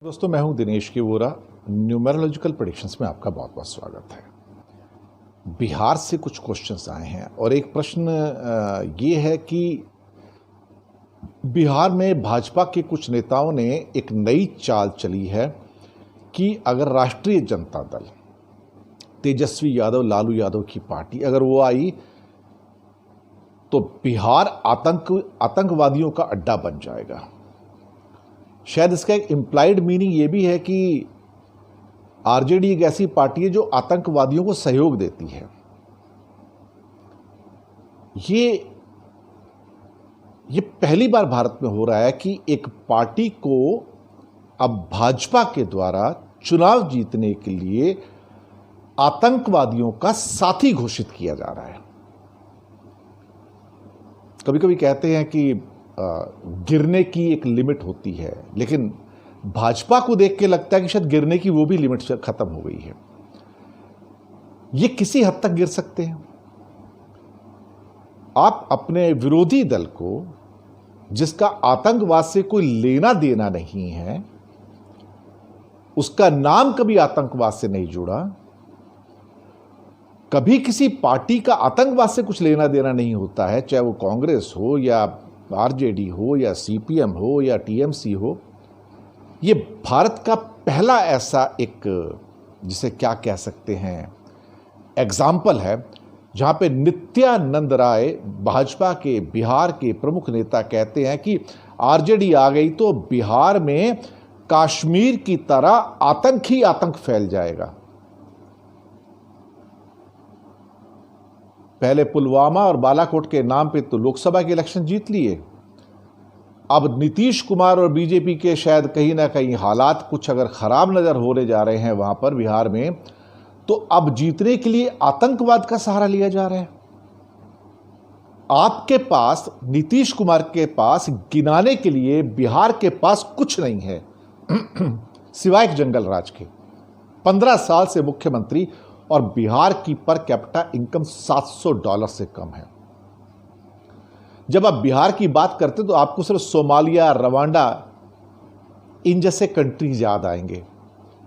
दोस्तों, मैं हूं दिनेश की वोरा। न्यूमेरोलॉजिकल प्रेडिक्शंस में आपका बहुत बहुत स्वागत है। बिहार से कुछ क्वेश्चंस आए हैं और एक प्रश्न ये है कि बिहार में भाजपा के कुछ नेताओं ने एक नई चाल चली है कि अगर राष्ट्रीय जनता दल, तेजस्वी यादव, लालू यादव की पार्टी अगर वो आई तो बिहार आतंकवादियों का अड्डा बन जाएगा। शायद इसका एक इम्प्लाइड मीनिंग ये भी है कि आरजेडी एक ऐसी पार्टी है जो आतंकवादियों को सहयोग देती है। ये पहली बार भारत में हो रहा है कि एक पार्टी को अब भाजपा के द्वारा चुनाव जीतने के लिए आतंकवादियों का साथी घोषित किया जा रहा है। कभी कभी कहते हैं कि गिरने की एक लिमिट होती है, लेकिन भाजपा को देख के लगता है कि शायद गिरने की वो भी लिमिट खत्म हो गई है। ये किसी हद तक गिर सकते हैं। आप अपने विरोधी दल को, जिसका आतंकवाद से कोई लेना देना नहीं है, उसका नाम कभी आतंकवाद से नहीं जुड़ा, कभी किसी पार्टी का आतंकवाद से कुछ लेना देना नहीं होता है, चाहे वो कांग्रेस हो या आरजेडी हो या सीपीएम हो या टीएमसी हो। ये भारत का पहला ऐसा एक, जिसे क्या कह सकते हैं, एग्जाम्पल है जहां पे नित्यानंद राय, भाजपा के बिहार के प्रमुख नेता, कहते हैं कि आरजेडी आ गई तो बिहार में कश्मीर की तरह आतंक फैल जाएगा। पहले पुलवामा और बालाकोट के नाम पे तो लोकसभा के इलेक्शन जीत लिए। अब नीतीश कुमार और बीजेपी के शायद कहीं ना कहीं हालात कुछ अगर खराब नजर होने जा रहे हैं वहां पर बिहार में, तो अब जीतने के लिए आतंकवाद का सहारा लिया जा रहा है। आपके पास, नीतीश कुमार के पास गिनाने के लिए बिहार के पास कुछ नहीं है सिवाय एक जंगल राज के। 15 साल से मुख्यमंत्री, और बिहार की पर कैपिटा इनकम $700 से कम है। जब आप बिहार की बात करते तो आपको सिर्फ सोमालिया, रवांडा, इन जैसे कंट्रीज याद आएंगे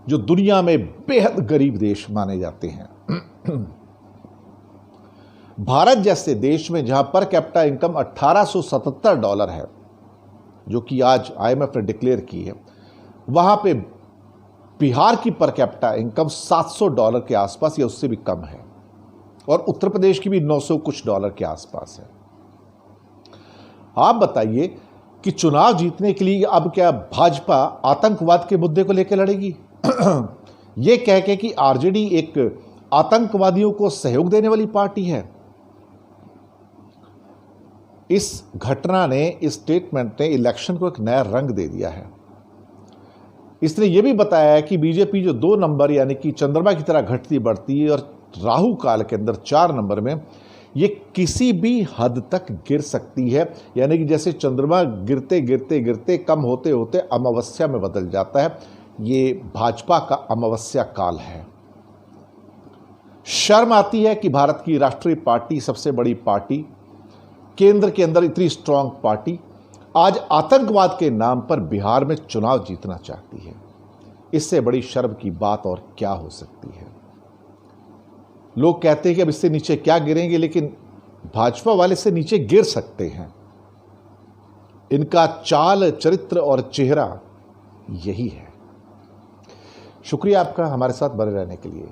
जो दुनिया में बेहद गरीब देश माने जाते हैं। भारत जैसे देश में जहां पर कैपिटा इनकम $1877 है, जो कि आज आईएमएफ ने डिक्लेयर की है, वहां पे बिहार की पर कैपिटा इनकम $700 के आसपास या उससे भी कम है, और उत्तर प्रदेश की भी 900 कुछ डॉलर के आसपास है। आप बताइए कि चुनाव जीतने के लिए अब क्या भाजपा आतंकवाद के मुद्दे को लेकर लड़ेगी? यह कह के कि आरजेडी एक आतंकवादियों को सहयोग देने वाली पार्टी है। इस घटना ने, इस स्टेटमेंट ने इलेक्शन को एक नया रंग दे दिया है। इसने यह भी बताया है कि बीजेपी जो 2 नंबर यानी कि चंद्रमा की तरह घटती बढ़ती है, और राहु काल के अंदर 4 नंबर में ये किसी भी हद तक गिर सकती है। यानी कि जैसे चंद्रमा गिरते गिरते गिरते कम होते होते अमावस्या में बदल जाता है, ये भाजपा का अमावस्या काल है। शर्म आती है कि भारत की राष्ट्रीय पार्टी, सबसे बड़ी पार्टी, केंद्र के अंदर इतनी स्ट्रांग पार्टी, आज आतंकवाद के नाम पर बिहार में चुनाव जीतना चाहती है। इससे बड़ी शर्म की बात और क्या हो सकती है? लोग कहते हैं कि अब इससे नीचे क्या गिरेंगे, लेकिन भाजपा वाले से नीचे गिर सकते हैं। इनका चाल, चरित्र और चेहरा यही है। शुक्रिया आपका हमारे साथ बने रहने के लिए।